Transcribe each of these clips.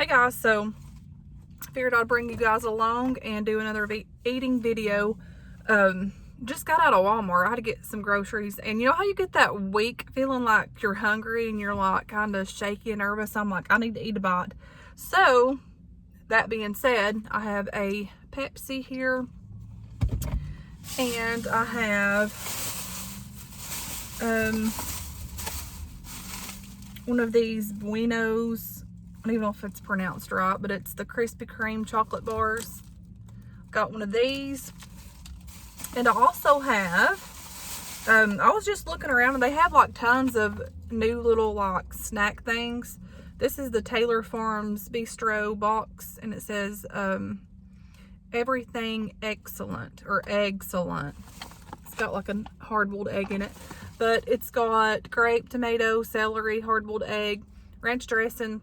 guys, so I figured I'd bring you guys along and do another eating video. Just got out of Walmart. I had to get some groceries, and you know how you get that week feeling like you're hungry and you're like kind of shaky and nervous? I'm like, I need to eat a bite. So that being said, I have a Pepsi here, and I have one of these Buenos. I don't even know if it's pronounced right, but it's the Krispy Kreme chocolate bars. Got one of these. And I also have, I was just looking around and they have like tons of new little like snack things. This is the Taylor Farms Bistro box, and it says everything excellent or egg-cellent. It's got like a hard-boiled egg in it, but it's got grape, tomato, celery, hard-boiled egg, ranch dressing,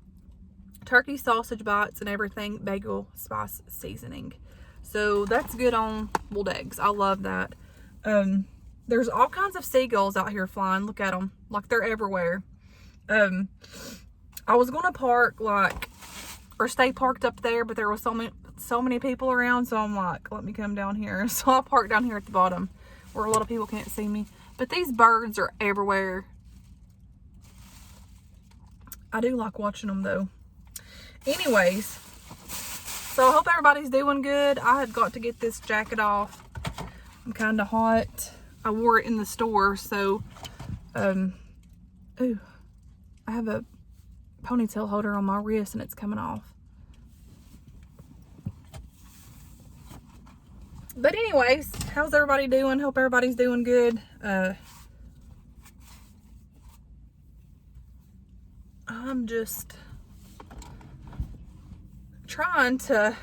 turkey sausage bites, and everything bagel spice seasoning. So that's good on boiled eggs. I love that. There's all kinds of seagulls out here flying. Look at them. Like, they're everywhere. I was going to park or stay parked up there, but there was so many people around. So I'm like, let me come down here. So I parked down here at the bottom where a lot of people can't see me. But these birds are everywhere. I do like watching them though. Anyways, so I hope everybody's doing good. I have got to get this jacket off. I'm kind of hot. I wore it in the store, so, ooh, I have a ponytail holder on my wrist and it's coming off. But anyways, how's everybody doing? Hope everybody's doing good. I'm just trying to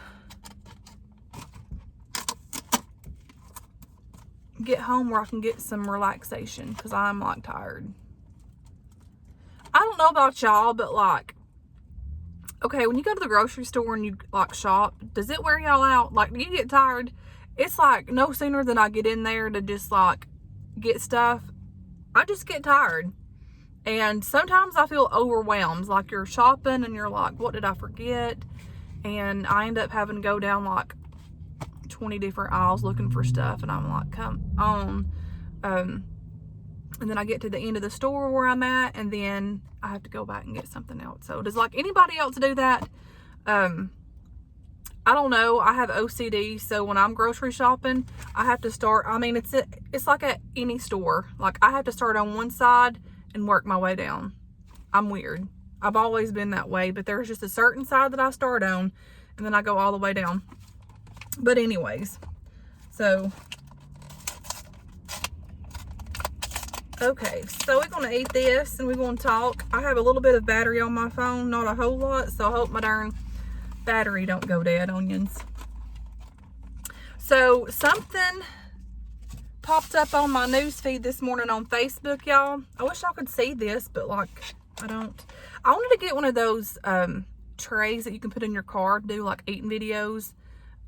get home where I can get some relaxation because I'm like tired. I don't know about y'all, but like, okay, when you go to the grocery store and you like shop, does it wear y'all out? Like, do you get tired? It's like no sooner than I get in there to just like get stuff, I just get tired. And sometimes I feel overwhelmed. Like, you're shopping and you're like, what did I forget? And I end up having to go down like 20 different aisles looking for stuff. And I'm like, come on. And then I get to the end of the store where I'm at, and then I have to go back and get something else. So does like anybody else do that? I don't know. I have OCD. So when I'm grocery shopping, I have to start, I mean, it's like at any store. Like, I have to start on one side and work my way down. I'm weird. I've always been that way, but there's just a certain side that I start on, and then I go all the way down. But anyways, so, okay, so we're going to eat this, and we're going to talk. I have a little bit of battery on my phone, not a whole lot, so I hope my darn battery don't go dead, onions. So, something popped up on my news feed this morning on Facebook, y'all. I wish I could see this, but like, I don't. I wanted to get one of those trays that you can put in your car to do like eating videos.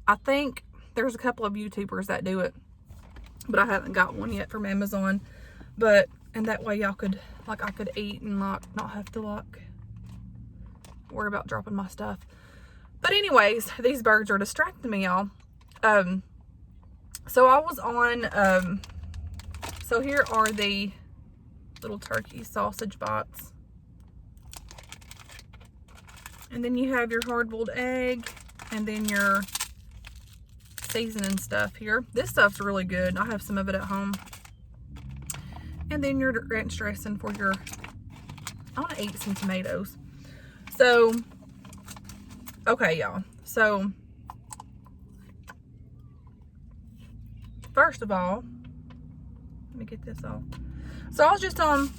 I think there's a couple of YouTubers that do it, but I haven't got one yet from Amazon. But, and that way y'all could, like, I could eat and like not have to like worry about dropping my stuff. But anyways, these birds are distracting me, y'all. So I was on, so here are the little turkey sausage bites. And then you have your hard-boiled egg, and then your seasoning stuff here. This stuff's really good. I have some of it at home. And then your ranch dressing for your, I want to eat some tomatoes. So, okay, y'all. So, first of all, let me get this off. So I was just on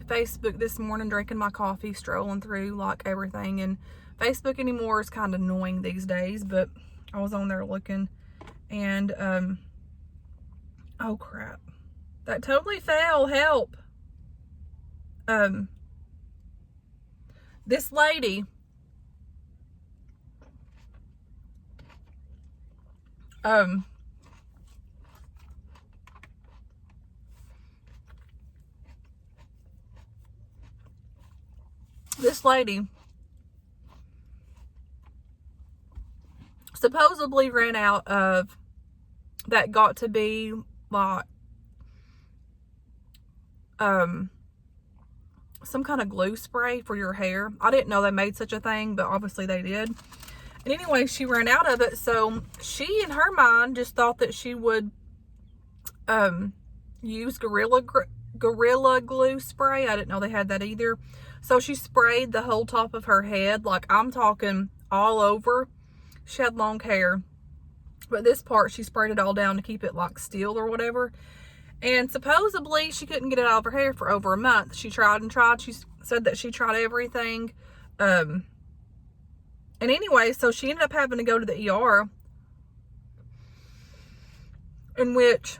Facebook this morning drinking my coffee, strolling through like everything, and Facebook anymore is kind of annoying these days, but I was on there looking, and oh crap, that totally fell. Help. This lady this lady supposedly ran out of that got to be like some kind of glue spray for your hair. I didn't know they made such a thing, but obviously they did. And anyway, she ran out of it, so she in her mind just thought that she would use Gorilla Glue spray. I didn't know they had that either. So she sprayed the whole top of her head, like I'm talking all over. She had long hair, but this part she sprayed it all down to keep it like still or whatever. And supposedly she couldn't get it out of her hair for over a month. She tried and tried. She said that she tried everything. And anyway, so she ended up having to go to the ER, in which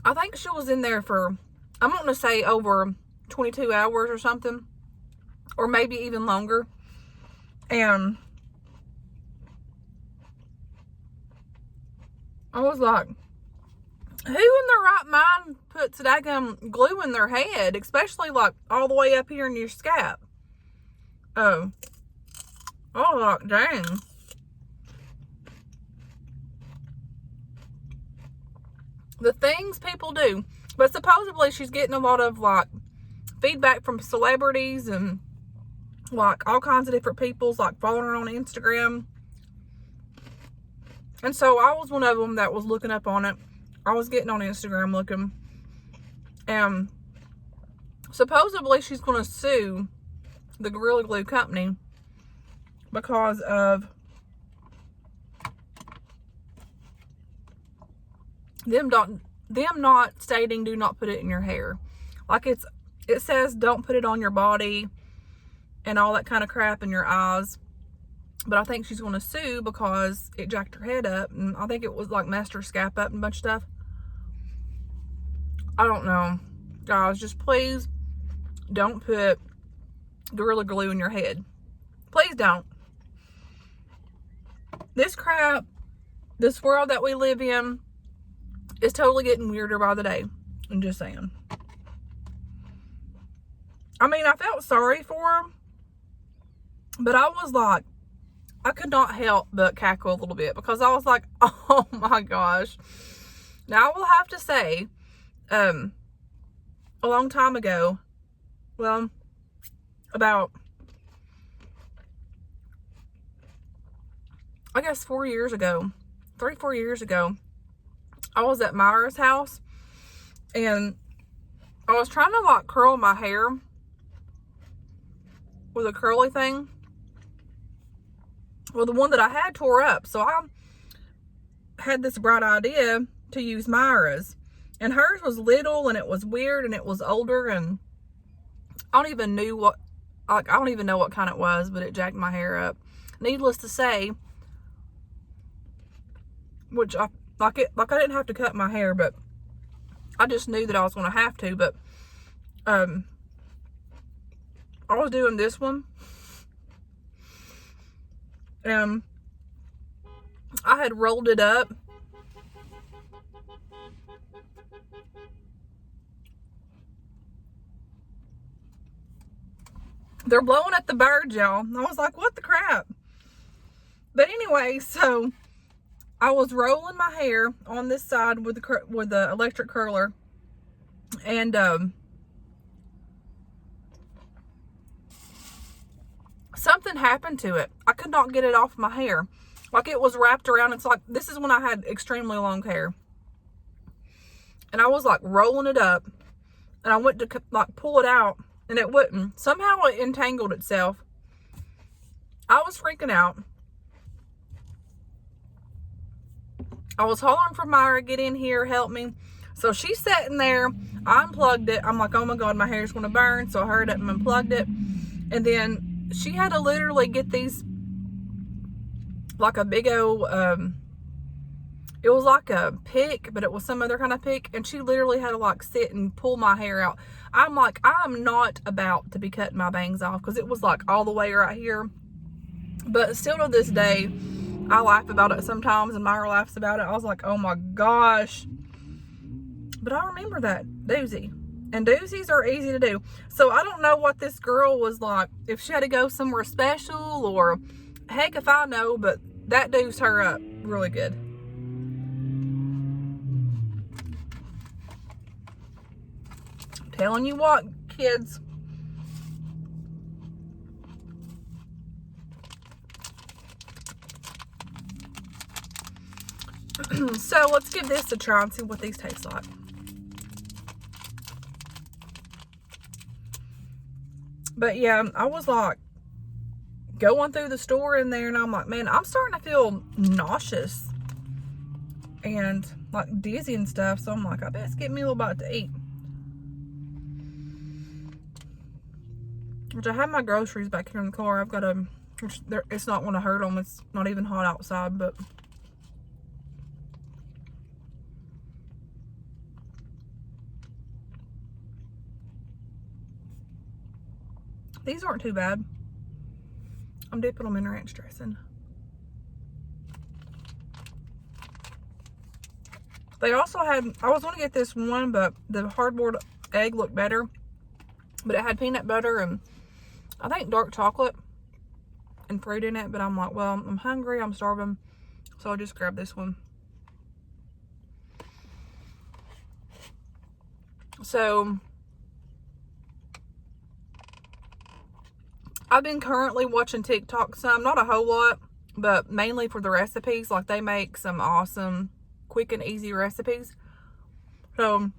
I think she was in there for, I'm going to say over 22 hours or something, or maybe even longer. And I was like, who in their right mind puts daggum glue in their head, especially like all the way up here in your scalp? Oh, I was like, dang. The things people do. But supposedly she's getting a lot of like feedback from celebrities and like all kinds of different people's like following her on Instagram. And so I was one of them that was looking up on it. I was getting on Instagram looking. And supposedly she's going to sue the Gorilla Glue company because of them not stating do not put it in your hair. Like it says don't put it on your body and all that kind of crap in your eyes. But I think she's going to sue because it jacked her head up, and I think it was like messed her scalp up and a bunch of stuff. I don't know. Guys, just please don't put Gorilla Glue in your head. Please don't. This crap, this world that we live in, is totally getting weirder by the day. I'm just saying. I mean, I felt sorry for her, but I was like, I could not help but cackle a little bit because I was like, oh my gosh. Now, I will have to say, a long time ago, well, about, I guess 4 years ago, 3-4 years ago, I was at Myra's house and I was trying to like curl my hair with a curly thing. Well, the one that I had tore up, so I had this bright idea to use Myra's. And hers was little, and it was weird, and it was older, and I don't even know what kind it was, but it jacked my hair up. Needless to say, which I didn't have to cut my hair, but I just knew that I was going to have to. But I was doing this one. I had rolled it up. They're blowing at the birds, y'all. I was like, what the crap? But anyway, so I was rolling my hair on this side with the electric curler. And something happened to it. I could not get it off my hair. Like it was wrapped around. It's like, this is when I had extremely long hair. And I was like rolling it up. And I went to like pull it out. And it wouldn't. Somehow it entangled itself. I was freaking out. I was hollering for Myra, get in here, help me. So she's sitting there. I unplugged it. I'm like, oh my God, my hair's going to burn. So I hurried up and unplugged it. And then she had to literally get these, like a big old, it was like a pick, but it was some other kind of pick. And she literally had to like sit and pull my hair out. I'm like, I'm not about to be cutting my bangs off because it was like all the way right here. But still to this day, I laugh about it sometimes and Myra laughs about it. I was like, oh my gosh. But I remember that doozy. And doozies are easy to do. So I don't know what this girl was like, if she had to go somewhere special, or heck if I know, but that doos her up really good. I'm telling you what, kids. So let's give this a try and see what these taste like. But yeah, I was like going through the store in there, and I'm like, man, I'm starting to feel nauseous and like dizzy and stuff. So I'm like, I best get me a little bite to eat. Which I have my groceries back here in the car. I've got it's not going to hurt them. It's not even hot outside, but these aren't too bad. I'm dipping them in ranch dressing. They also had, I was going to get this one, but the hard-boiled egg looked better. But it had peanut butter and I think dark chocolate and fruit in it. But I'm like, well, I'm hungry, I'm starving. So I'll just grab this one. So I've been currently watching TikTok some, not a whole lot, but mainly for the recipes. Like, they make some awesome quick and easy recipes. So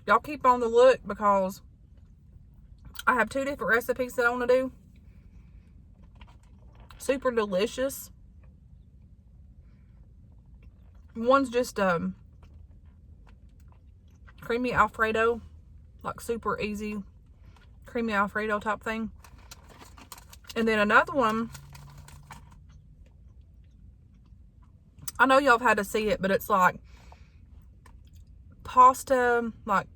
y'all keep on the look, because I have 2 different recipes that I want to do. Super delicious. One's just creamy Alfredo, like super easy creamy Alfredo type thing. And then another one, I know y'all have had to see it, but it's like pasta, like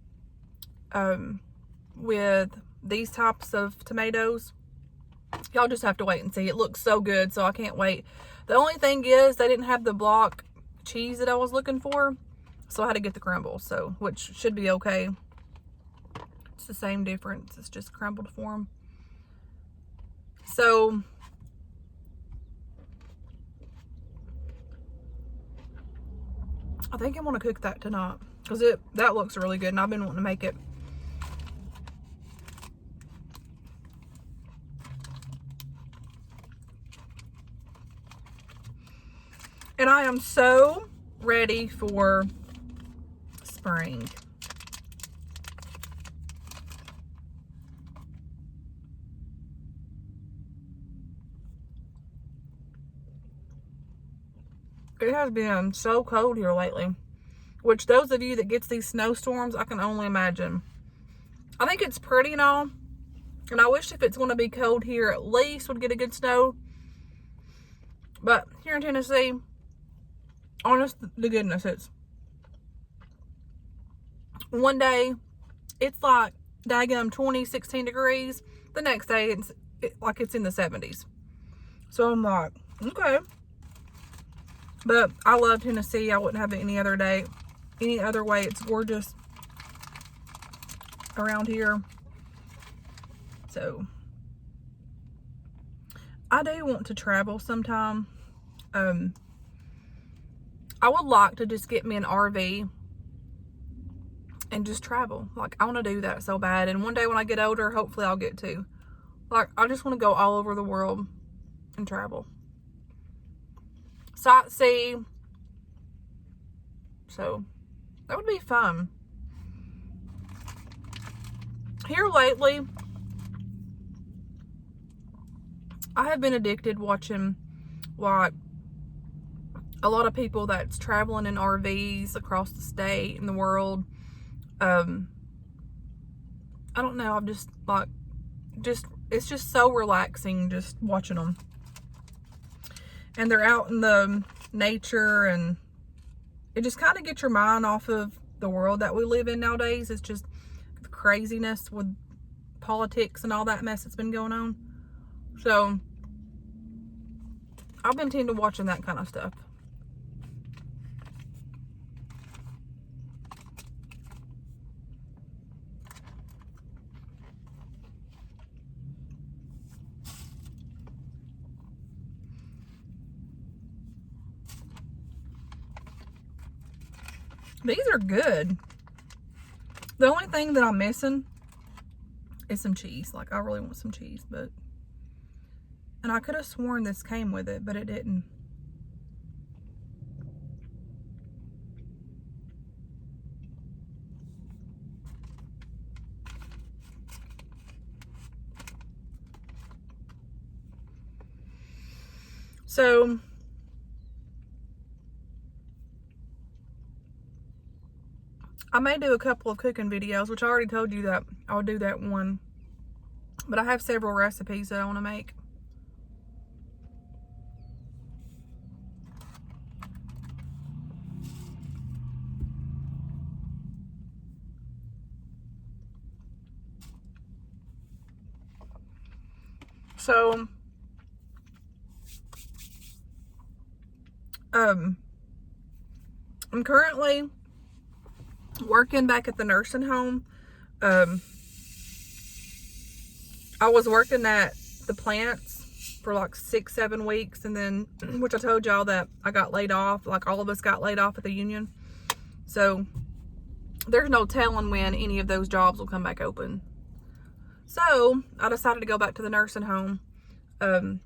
with these types of tomatoes. Y'all just have to wait and see. It looks so good, so I can't wait. The only thing is, they didn't have the block cheese that I was looking for, so I had to get the crumble, so which should be okay. It's the same difference. It's just crumbled form. So I think I'm gonna cook that tonight, because that looks really good, and I've been wanting to make it. And I am so ready for spring. It has been so cold here lately, which those of you that gets these snowstorms, I can only imagine. I think it's pretty and all, and I wish if it's going to be cold here, at least would get a good snow. But here in Tennessee, honest to goodness, it's one day it's like daggum 16 degrees. The next day it's like it's in the 70s. So I'm like, okay. But I love Tennessee. I wouldn't have it any other day, any other way. It's gorgeous around here. So I do want to travel sometime. I would like to just get me an RV and just travel. Like, I want to do that so bad. And one day when I get older, hopefully I'll get to. Like, I just want to go all over the world and travel. Sightsee. So that would be fun. Here lately, I have been addicted watching like a lot of people that's traveling in RVs across the state and the world. I don't know, I'm just like, it's just so relaxing just watching them. And they're out in the nature, and it just kind of gets your mind off of the world that we live in nowadays. It's just the craziness with politics and all that mess that's been going on. So I've been into watching that kind of stuff. These are good. The only thing that I'm missing is some cheese. Like, I really want some cheese, but... And I could have sworn this came with it, but it didn't. So... I may do a couple of cooking videos, which I already told you that I'll do that one. But I have several recipes that I want to make. So, I'm currently working back at the nursing home. I was working at the plants for like 6-7 weeks, and then, which I told y'all that I got laid off, like all of us got laid off at the union. So there's no telling when any of those jobs will come back open. So I decided to go back to the nursing home. I'm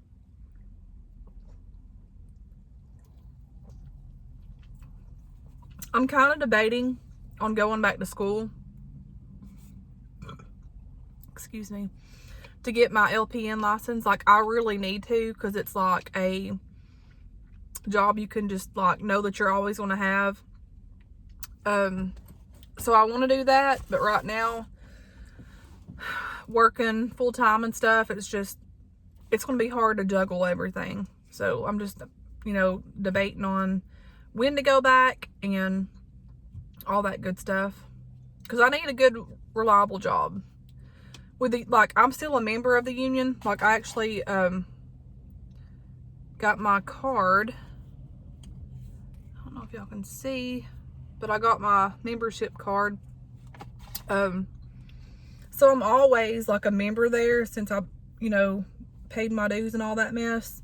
kind of debating on going back to school, excuse me, to get my LPN license. Like, I really need to, because it's like a job you can just like know that you're always going to have. So I want to do that, but right now, working full-time and stuff, it's going to be hard to juggle everything. So I'm just, debating on when to go back and all that good stuff, because I need a good, reliable job. With the, like, I'm still a member of the union. Like, I actually got my card. I don't know if y'all can see, but I got my membership card. So I'm always like a member there since I, paid my dues and all that mess.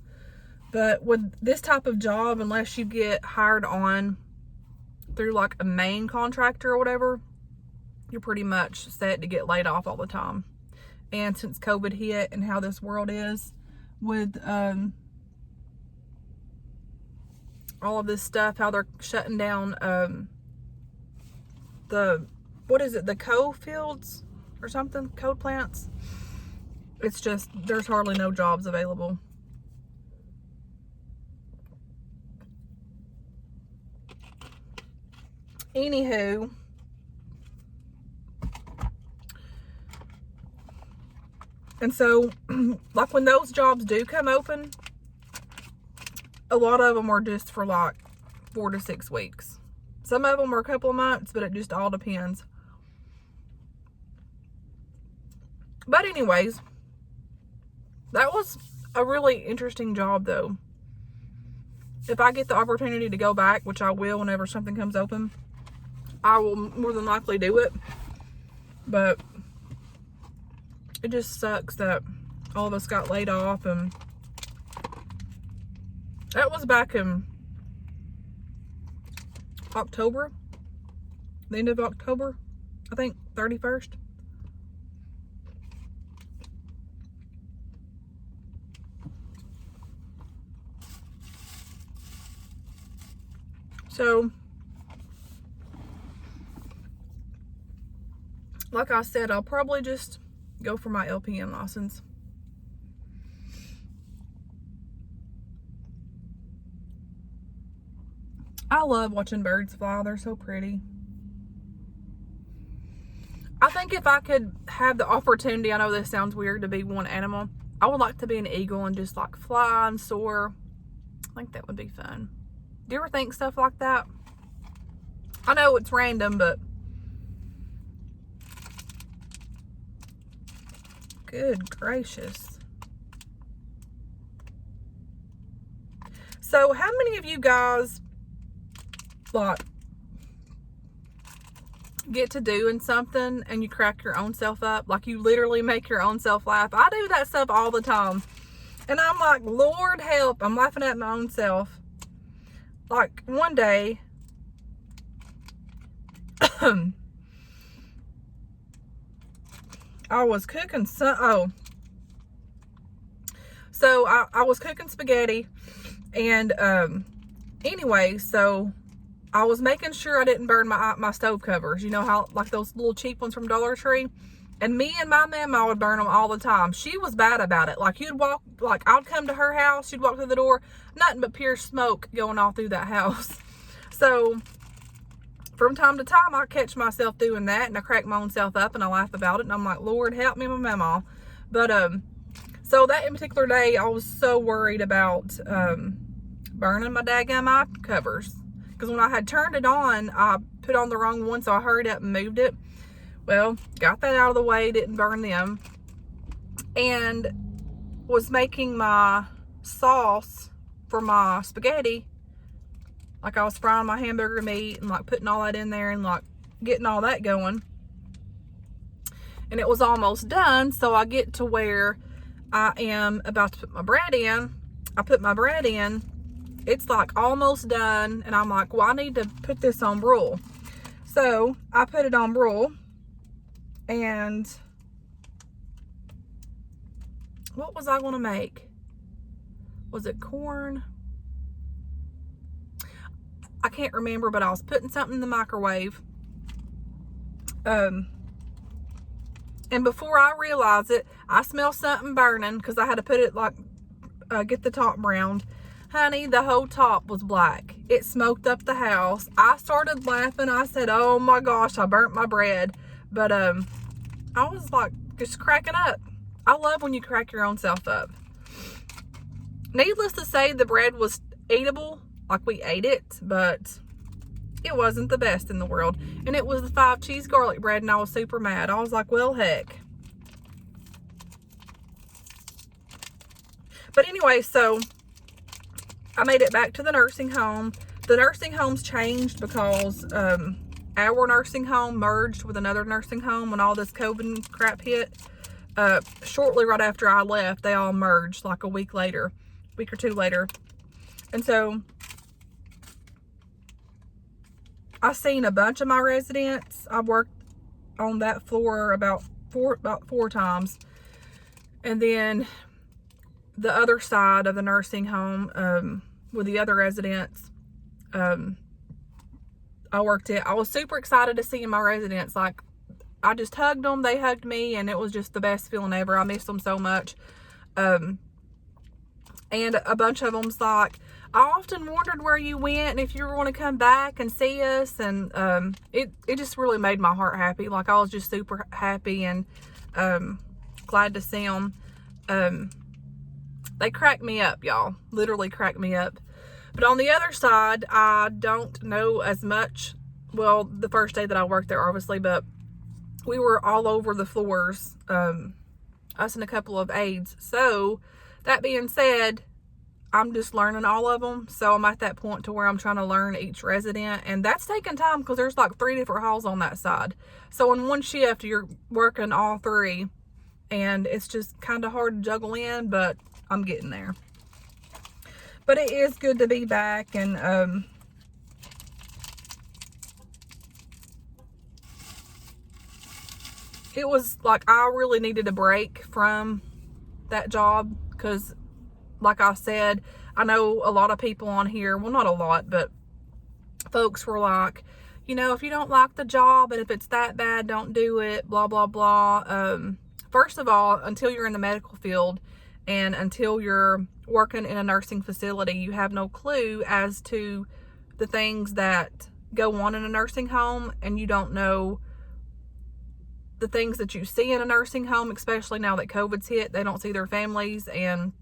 But with this type of job, unless you get hired on through like a main contractor or whatever, you're pretty much set to get laid off all the time. And since COVID hit and how this world is with all of this stuff, how they're shutting down the coal fields or something, coal plants. It's just, there's hardly no jobs available. Anywho, and so, like, when those jobs do come open, a lot of them are just for like 4 to 6 weeks. Some of them are a couple of months, but it just all depends. But anyways, that was a really interesting job, though. If I get the opportunity to go back, which I will whenever something comes open, I will more than likely do it. But it just sucks that all of us got laid off, and that was back in October, the end of October, I think, 31st. So, like I said, I'll probably just go for my LPN license. I love watching birds fly. They're so pretty. I think if I could have the opportunity, I know this sounds weird to be one animal, I would like to be an eagle and just like fly and soar. I think that would be fun. Do you ever think stuff like that? I know it's random, but good gracious. So how many of you guys like get to doing something and you crack your own self up? Like, you literally make your own self laugh. I do that stuff all the time. And I'm like, Lord help, I'm laughing at my own self. Like, one day, I was cooking so I was cooking spaghetti, and anyway, so I was making sure I didn't burn my stove covers. You know how, like those little cheap ones from Dollar Tree? And me and my mama would burn them all the time. She was bad about it. Like, I'd come to her house, you'd walk through the door, nothing but pure smoke going all through that house. So from time to time, I catch myself doing that, and I crack my own self up, and I laugh about it, and I'm like, Lord, help me, my mama. But so that in particular day, I was so worried about burning my daggum eye covers, because when I had turned it on, I put on the wrong one, so I hurried up and moved it. Well, got that out of the way, didn't burn them, and was making my sauce for my spaghetti. Like, I was frying my hamburger meat and like putting all that in there and like getting all that going. And it was almost done, so I get to where I am about to put my bread in. I put my bread in. It's like almost done, and I'm like, well, I need to put this on broil. So I put it on broil, and what was I going to make? Was it corn? I can't remember, but I was putting something in the microwave. And before I realized it, I smelled something burning, because I had to put it like, get the top browned. Honey, the whole top was black. It smoked up the house. I started laughing. I said, oh my gosh, I burnt my bread. But I was like just cracking up. I love when you crack your own self up. Needless to say, the bread was eatable. Like, we ate it, but it wasn't the best in the world. And it was the 5 cheese garlic bread, and I was super mad. I was like, well, heck. But anyway, so I made it back to the nursing home. The nursing home's changed because our nursing home merged with another nursing home when all this COVID crap hit. Shortly right after I left, they all merged, like a week or 2 later. And so I seen a bunch of my residents. I worked on that floor about four times. And then the other side of the nursing home, with the other residents, I worked it. I was super excited to see my residents. Like, I just hugged them, they hugged me, and it was just the best feeling ever. I missed them so much. And a bunch of them's like, I often wondered where you went and if you were going to come back and see us. And it just really made my heart happy. Like, I was just super happy and glad to see them. They cracked me up, y'all. Literally cracked me up. But on the other side, I don't know as much. Well, the first day that I worked there, obviously, but we were all over the floors, us and a couple of aides. So, that being said, I'm just learning all of them. So, I'm at that point to where I'm trying to learn each resident. And that's taking time, because there's like 3 different halls on that side. So, in one shift, you're working all 3. And it's just kind of hard to juggle in, but I'm getting there. But it is good to be back, and it was like I really needed a break from that job, because like I said, I know a lot of people on here, well, not a lot, but folks were like, you know, if you don't like the job and if it's that bad, don't do it, blah, blah, blah. First of all, until you're in the medical field and until you're working in a nursing facility, you have no clue as to the things that go on in a nursing home, and you don't know the things that you see in a nursing home, especially now that COVID's hit. They don't see their families, and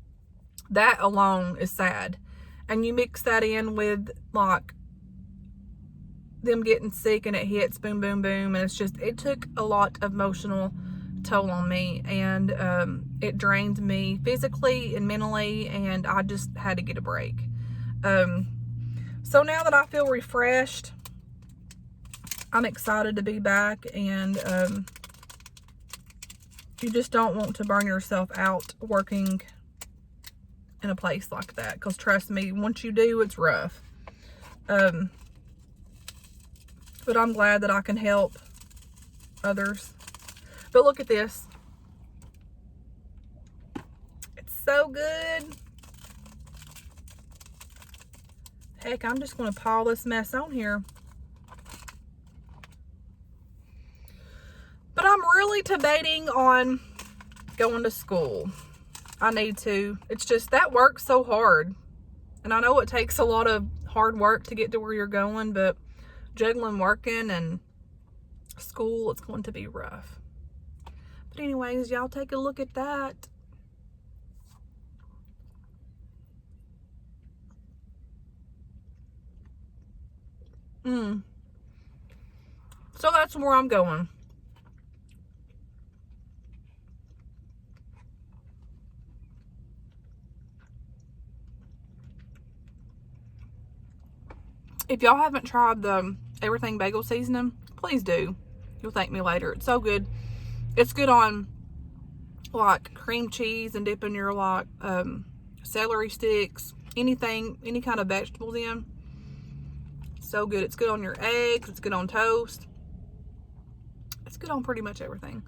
that alone is sad. And you mix that in with like them getting sick, and it hits boom, boom, boom, and it's just, it took a lot of emotional toll on me, and it drained me physically and mentally, and I just had to get a break. So now that I feel refreshed, I'm excited to be back, and you just don't want to burn yourself out working in a place like that, because trust me, once you do, it's rough. But But I'm glad that I can help others. But look at this. It's so good. Heck, I'm just going to pile this mess on here. But I'm really debating on going to school. I need to. It's just that work's so hard. And I know it takes a lot of hard work to get to where you're going, but juggling working and school, it's going to be rough. But anyways, y'all take a look at that. So that's where I'm going. If y'all haven't tried the everything bagel seasoning, please do. You'll thank me later. It's so good. It's good on like cream cheese and dipping your like celery sticks, anything, any kind of vegetables in. So good. It's good on your eggs. It's good on toast. It's good on pretty much everything.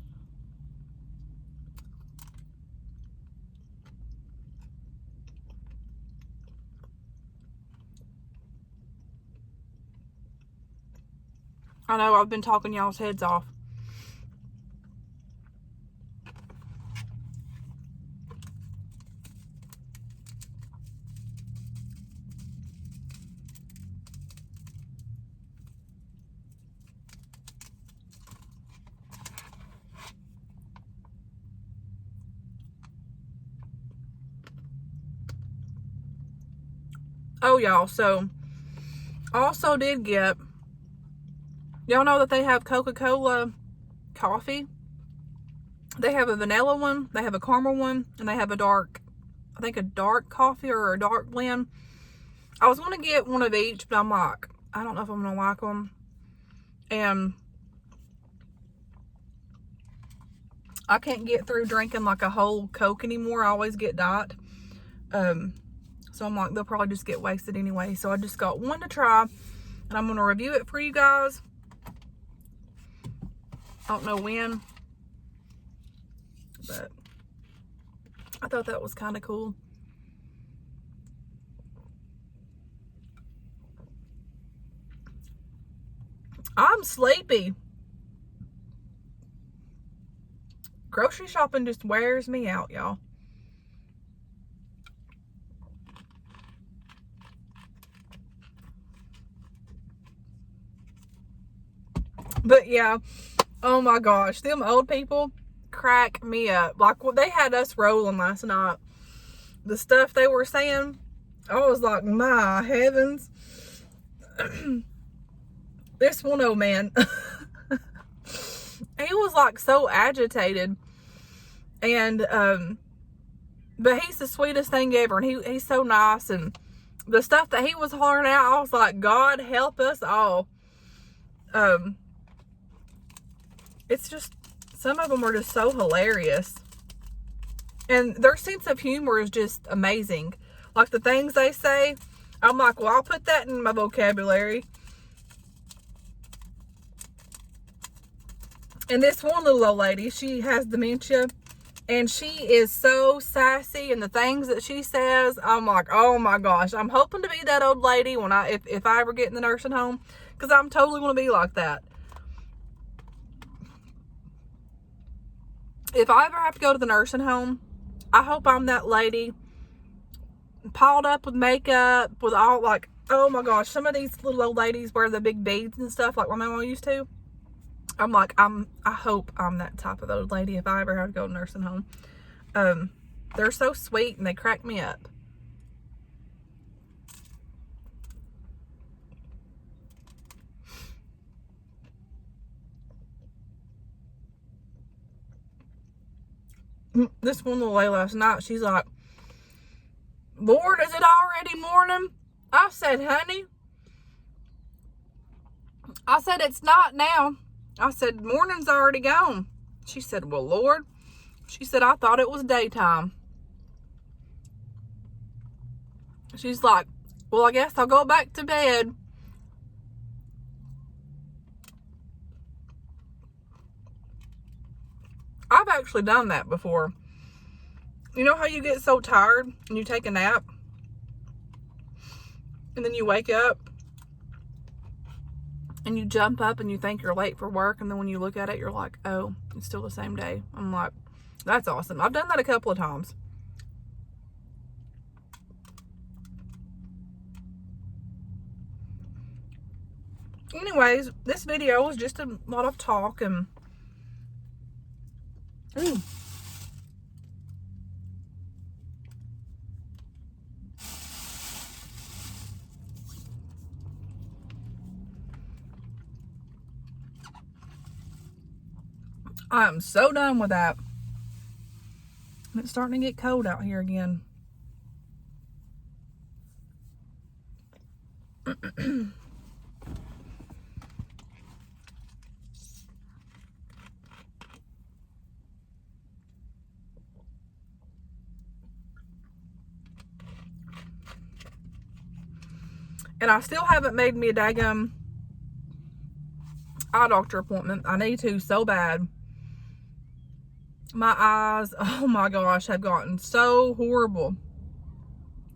I know I've been talking y'all's heads off. Oh, y'all, so I also did get, y'all know that they have Coca-Cola Coffee. They have a vanilla one, they have a caramel one, and they have a dark, I think a dark coffee or a dark blend. I was going to get one of each, but I'm like, I don't know if I'm going to like them. And I can't get through drinking like a whole Coke anymore. I always get diet. So I'm like, they'll probably just get wasted anyway. So I just got one to try, and I'm going to review it for you guys. I don't know when, but I thought that was kind of cool. I'm sleepy. Grocery shopping just wears me out, y'all. But yeah, oh my gosh, them old people crack me up. Like, well, they had us rolling last night. The stuff they were saying, I was like, my heavens. This one old man, he was like so agitated. And, but he's the sweetest thing ever. And he's so nice. And the stuff that he was hollering out, I was like, God help us all. It's just, some of them are just so hilarious. And their sense of humor is just amazing. Like the things they say, I'm like, well, I'll put that in my vocabulary. And this one little old lady, she has dementia. And she is so sassy. And the things that she says, I'm like, oh my gosh. I'm hoping to be that old lady when if I ever get in the nursing home. Because I'm totally going to be like that. If I ever have to go to the nursing home, I hope I'm that lady piled up with makeup, with all like, oh my gosh, some of these little old ladies wear the big beads and stuff like my mama used to. I'm like, I hope I'm that type of old lady if I ever have to go to nursing home. They're so sweet and they crack me up. This one little lady last night, she's like, Lord, is it already morning? I said, honey, I said, it's not now. I said, morning's already gone. She said, well, Lord, she said, I thought it was daytime. She's like, well, I guess I'll go back to bed. actually done that before. You know how you get so tired and you take a nap and then you wake up and you jump up and you think you're late for work, and then when you look at it, you're like, oh, it's still the same day. I'm like, that's awesome. I've done that a couple of times. Anyways, this video was just a lot of talk and I'm so done with that. It's starting to get cold out here again. And I still haven't made me a daggum eye doctor appointment. I need to so bad. My eyes, oh my gosh, have gotten so horrible.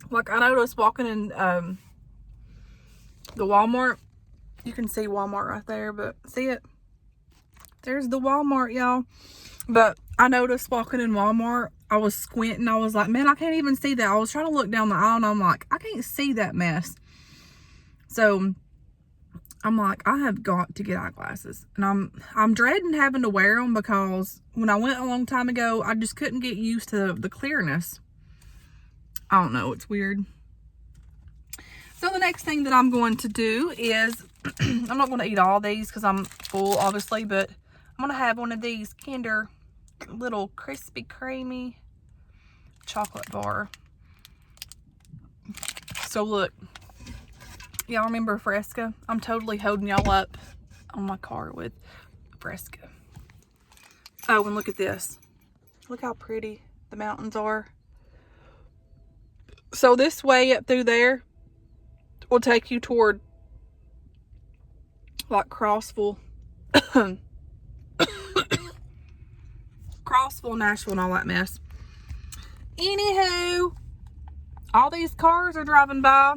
Like, I noticed walking in the Walmart. You can see Walmart right there, but see it? There's the Walmart, y'all. But I noticed walking in Walmart, I was squinting. I was like, man, I can't even see that. I was trying to look down the aisle and I'm like, I can't see that mess. So I'm like, I have got to get eyeglasses, and I'm dreading having to wear them because when I went a long time ago, I just couldn't get used to the clearness. I don't know, it's weird. So the next thing that I'm going to do is, I'm not going to eat all these because I'm full, obviously, but I'm going to have one of these Kinder little crispy, creamy chocolate bar. So look. Y'all remember Fresca? I'm totally holding y'all up on my car with Fresca. Oh, and look at this. Look how pretty the mountains are. So this way up through there will take you toward like Crossville. Crossville, Nashville, and all that mess. Anywho, all these cars are driving by.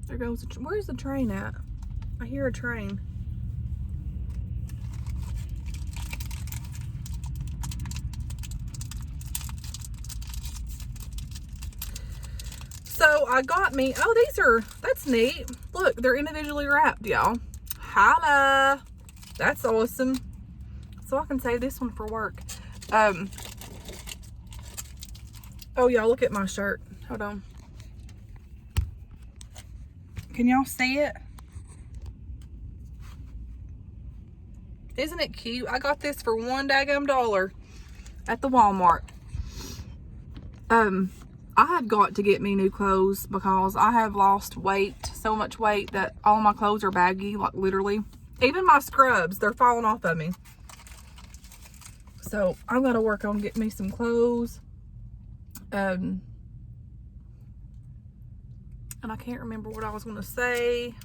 There goes, where's the train at? I hear a train. So I got me, oh, these are, that's neat. Look, they're individually wrapped, y'all. Holla. That's awesome. So I can save this one for work. Oh, y'all, look at my shirt. Hold on. Can y'all see it? Isn't it cute? I got this for $1 daggum at the Walmart. I have got to get me new clothes because I have lost weight, so much weight that all my clothes are baggy, like literally. Even my scrubs, they're falling off of me. So I'm gonna work on getting me some clothes. And I can't remember what I was going to say.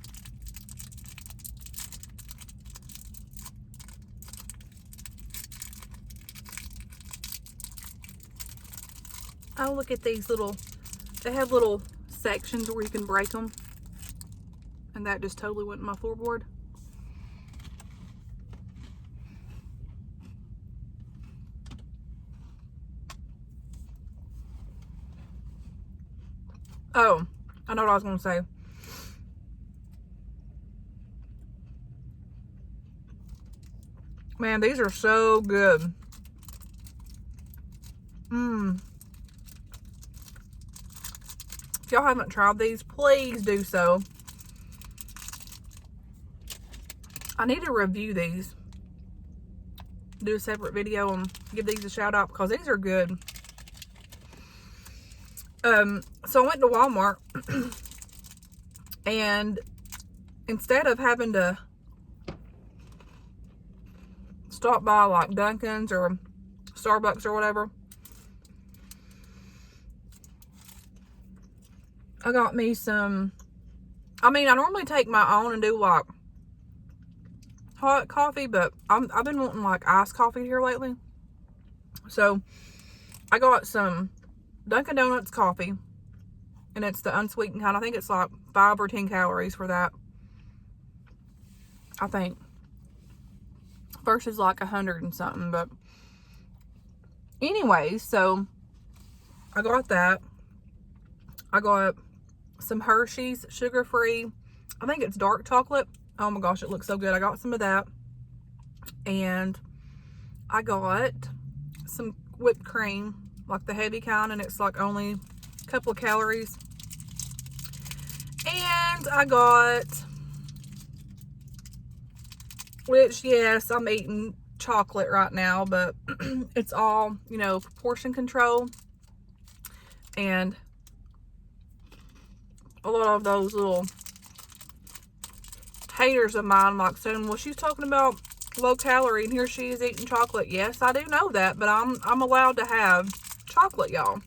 Oh, look at these little, they have little sections where you can break them. And that just totally went in my floorboard. Oh, I know what I was going to say. Man, these are so good. If y'all haven't tried these, please do so. I need to review these. Do a separate video and give these a shout out because these are good. So I went to Walmart and instead of having to stop by like Dunkin's or Starbucks or whatever, I got me some, I mean, I normally take my own and do like hot coffee, but I've been wanting like iced coffee here lately. So I got some Dunkin' Donuts coffee, and it's the unsweetened kind. I think it's like 5 or 10 calories for that, I think, versus like 100 and something. But anyways, so I got that. I got some Hershey's sugar-free, I think it's dark chocolate. Oh my gosh, it looks so good. I got some of that. And I got some whipped cream, like the heavy kind, and it's like only a couple of calories. And I got, which, yes, I'm eating chocolate right now, but it's all, you know, portion control. And a lot of those little haters of mine like saying, well, she's talking about low calorie and here she is eating chocolate. Yes, I do know that, but I'm allowed to have chocolate, y'all.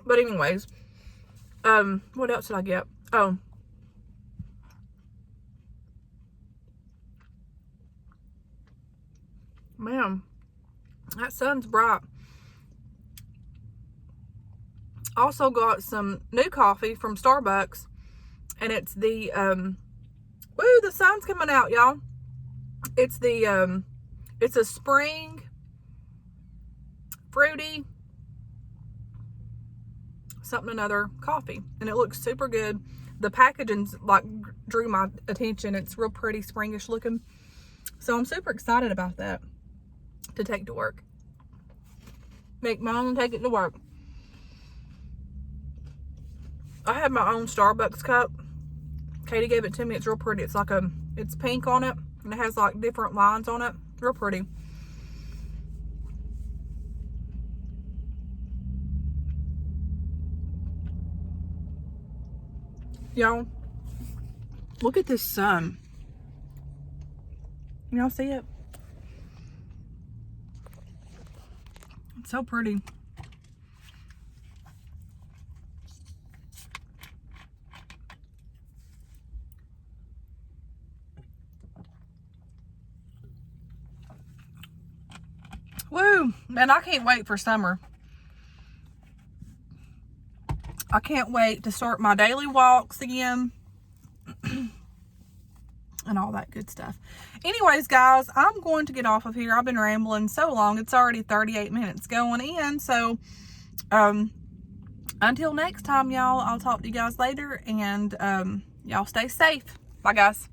But anyways, what else did I get? Oh, man, that sun's bright. Also got some new coffee from Starbucks, and it's the woo, the sun's coming out, y'all. It's the it's a spring fruity something another coffee, and it looks super good. The packaging's like drew my attention. It's real pretty, springish looking, so I'm super excited about that to take to work. Make mine and take it to work. I have my own Starbucks cup. Katie gave it to me. It's real pretty. It's like it's pink on it, and it has like different lines on it. Real pretty. Y'all, look at this sun. Y'all see it? It's so pretty. Woo! Man, I can't wait for summer. I can't wait to start my daily walks again. And all that good stuff. Anyways, guys, I'm going to get off of here. I've been rambling so long. It's already 38 minutes going in. So, until next time, y'all, I'll talk to you guys later. And y'all stay safe. Bye, guys.